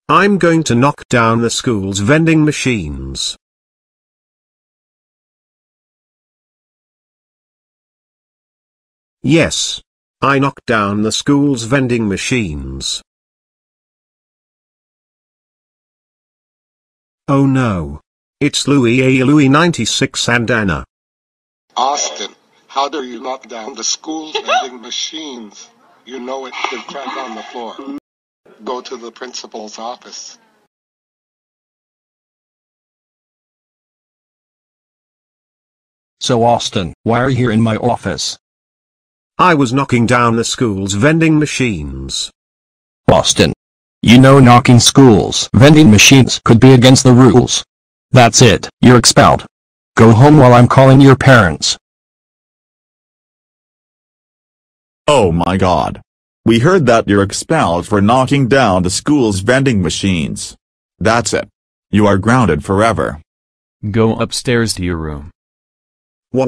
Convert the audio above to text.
I'm going to knock down the school's vending machines. Yes. I knocked down the school's vending machines. Oh no. It's Louis 96 and Anna. Austin, how do you knock down the school's vending machines? You know it could crack on the floor. Go to the principal's office. So Austin, why are you here in my office? I was knocking down the school's vending machines. Austin. You know knocking schools' vending machines could be against the rules. That's it, you're expelled. Go home while I'm calling your parents. Oh my God. We heard that you're expelled for knocking down the school's vending machines. That's it. You are grounded forever. Go upstairs to your room. Wah.